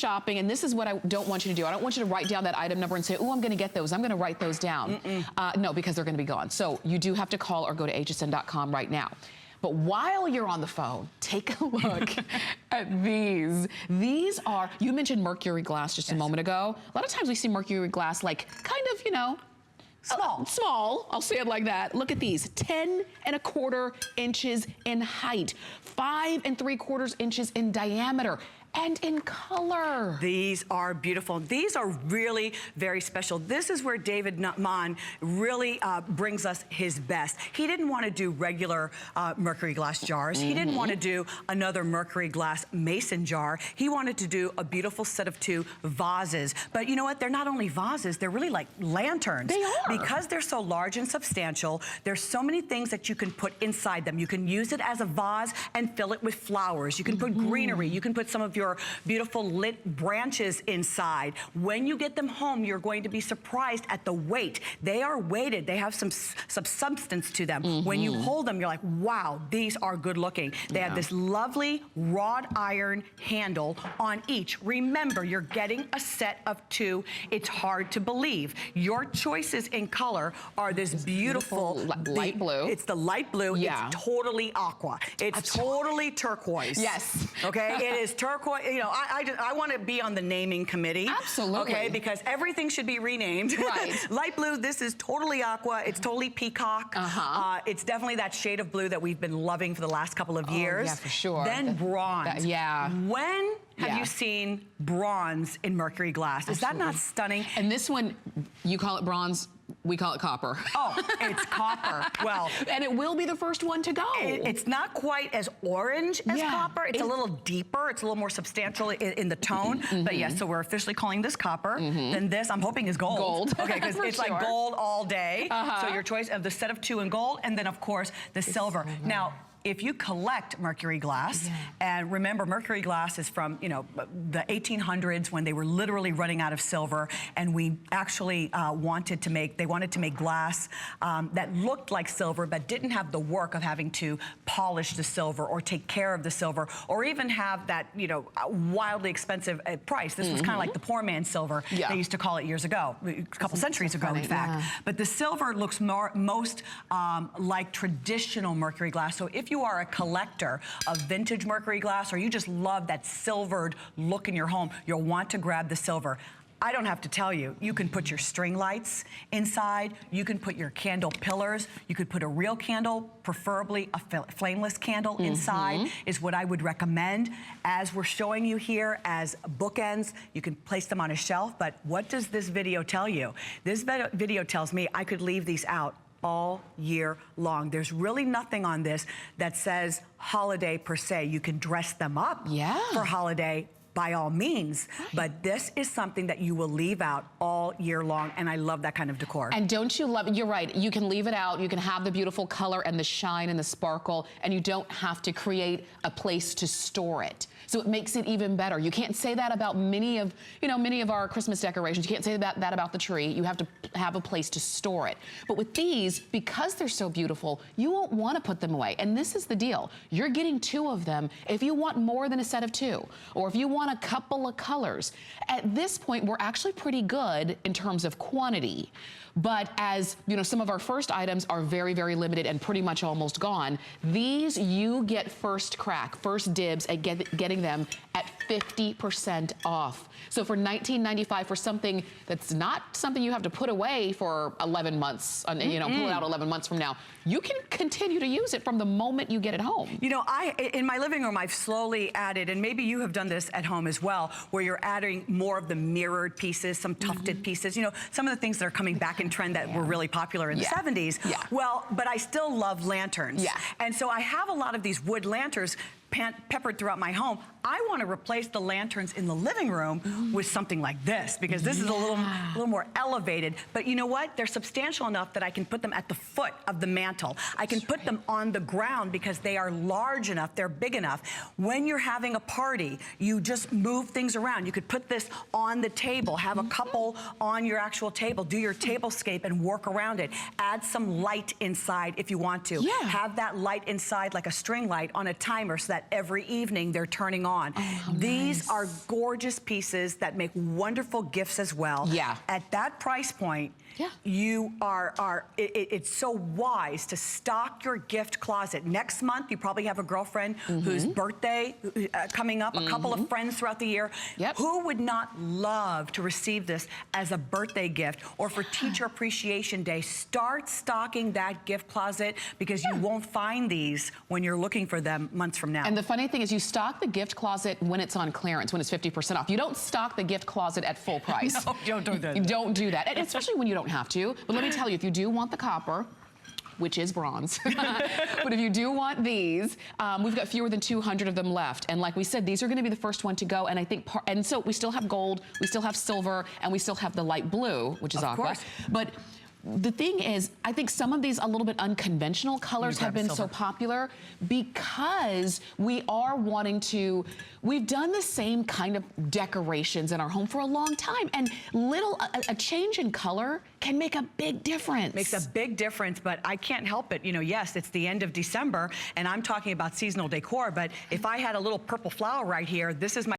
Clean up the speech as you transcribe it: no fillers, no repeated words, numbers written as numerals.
shopping, and this is what I don't want you to do. I don't want you to write down that item number and say, oh, I'm gonna get those. I'm gonna write those down. No, because they're gonna be gone. So you do have to call or go to hsn.com right now. But while you're on the phone, take a look at these. These are, you mentioned mercury glass just a moment ago. A lot of times we see mercury glass like kind of, you know, small, I'll say it like that. Look at these, 10¼ inches in height, 5 3/4 inches in diameter, and in color. These are beautiful. These are really very special. This is where David Monn really brings us his best. He didn't want to do regular mercury glass jars. He didn't want to do another mercury glass mason jar. He wanted to do a beautiful set of 2 vases. But you know what? They're not only vases, they're really like lanterns. They are. Because they're so large and substantial, there's so many things that you can put inside them. You can use it as a vase and fill it with flowers. You can put greenery. You can put some of your beautiful lit branches inside. When you get them home, you're going to be surprised at the weight. They are weighted. They have some substance to them. When you hold them, you're like, wow, these are good looking. They have this lovely wrought iron handle on each. Remember, you're getting a set of 2. It's hard to believe. Your choices in color are this beautiful light blue. It's the light blue. Yeah. It's totally aqua. It's totally turquoise. Yes. Okay, it is turquoise. You know, I want to be on the naming committee. Absolutely. Okay, because everything should be renamed. Right. Light blue, this is totally aqua. It's totally peacock. It's definitely that shade of blue that we've been loving for the last couple of years. Yeah, for sure. Then bronze. When have you seen bronze in mercury glass? Is that not stunning? And this one, you call it bronze, we call it copper. Oh, it's copper. Well, and it will be the first one to go. It's not quite as orange as copper. It's a little deeper. It's a little more substantial in the tone. But yes, so we're officially calling this copper. Then this, I'm hoping, is gold. Gold. Okay, because it's like gold all day. So your choice of the set of 2 in gold, and then of course the silver. Now, if you collect mercury glass, and remember mercury glass is from, you know, the 1800s when they were literally running out of silver, and we actually wanted to make glass that looked like silver but didn't have the work of having to polish the silver or take care of the silver or even have that, you know, wildly expensive price. This was kind of like the poor man's silver, they used to call it years ago, a couple centuries ago in fact. But the silver looks most like traditional mercury glass. So if you are a collector of vintage mercury glass, or you just love that silvered look in your home, you'll want to grab the silver. I don't have to tell you, you can put your string lights inside, you can put your candle pillars, you could put a real candle, preferably a flameless candle inside is what I would recommend. As we're showing you here as bookends, you can place them on a shelf, but what does this video tell you? This video tells me I could leave these out all year long. There's really nothing on this that says holiday per se. You can dress them up for holiday by all means, but this is something that you will leave out all year long, and I love that kind of decor. And don't you love it? You're right, you can leave it out, you can have the beautiful color and the shine and the sparkle, and you don't have to create a place to store it. So it makes it even better. You can't say that about many of our Christmas decorations. You can't say that about the tree. You have to have a place to store it. But with these, because they're so beautiful, you won't want to put them away. And this is the deal. You're getting 2 of them if you want more than a set of 2, or if you want a couple of colors. At this point, we're actually pretty good in terms of quantity. But as you know, some of our first items are very, very limited and pretty much almost gone. These, you get first crack, first dibs at getting them at 50% off. So for $19.95 for something that's not something you have to put away for 11 months, you know, pull it out 11 months from now, you can continue to use it from the moment you get it home. You know, in my living room, I've slowly added, and maybe you have done this at home as well, where you're adding more of the mirrored pieces, some tufted pieces, you know, some of the things that are coming back in trend that were really popular in the 70s. Well, but I still love lanterns. And so I have a lot of these wood lanterns peppered throughout my home. I want to replace the lanterns in the living room with something like this, because this is a little more elevated. But you know what? They're substantial enough that I can put them at the foot of the mantle. I can put them on the ground because they are large enough, they're big enough. When you're having a party, you just move things around. You could put this on the table, have a couple on your actual table, do your tablescape and work around it. Add some light inside if you want to. Have that light inside like a string light on a timer so that that every evening they're turning on. Oh, These nice. are gorgeous pieces that make wonderful gifts as well. Yeah. At that price point, yeah. It's so wise to stock your gift closet. Next month, you probably have a girlfriend whose birthday coming up, a couple of friends throughout the year. Yep. Who would not love to receive this as a birthday gift or for Teacher Appreciation Day? Start stocking that gift closet because you won't find these when you're looking for them months from now. And the funny thing is you stock the gift closet when it's on clearance, when it's 50% off. You don't stock the gift closet at full price. No, don't do that. You don't do that, and especially when you don't have to. But let me tell you, if you do want the copper, which is bronze. But if you do want these, we've got fewer than 200 of them left. And like we said, these are gonna be the first one to go. And I think, and so we still have gold, we still have silver, and we still have the light blue, which is aqua. Course. But the thing is, I think some of these a little bit unconventional colors have been so popular because we are wanting to, we've done the same kind of decorations in our home for a long time, and a change in color can make a big difference. Makes a big difference, but I can't help it. You know, yes, it's the end of December, and I'm talking about seasonal decor, but if I had a little purple flower right here, this is my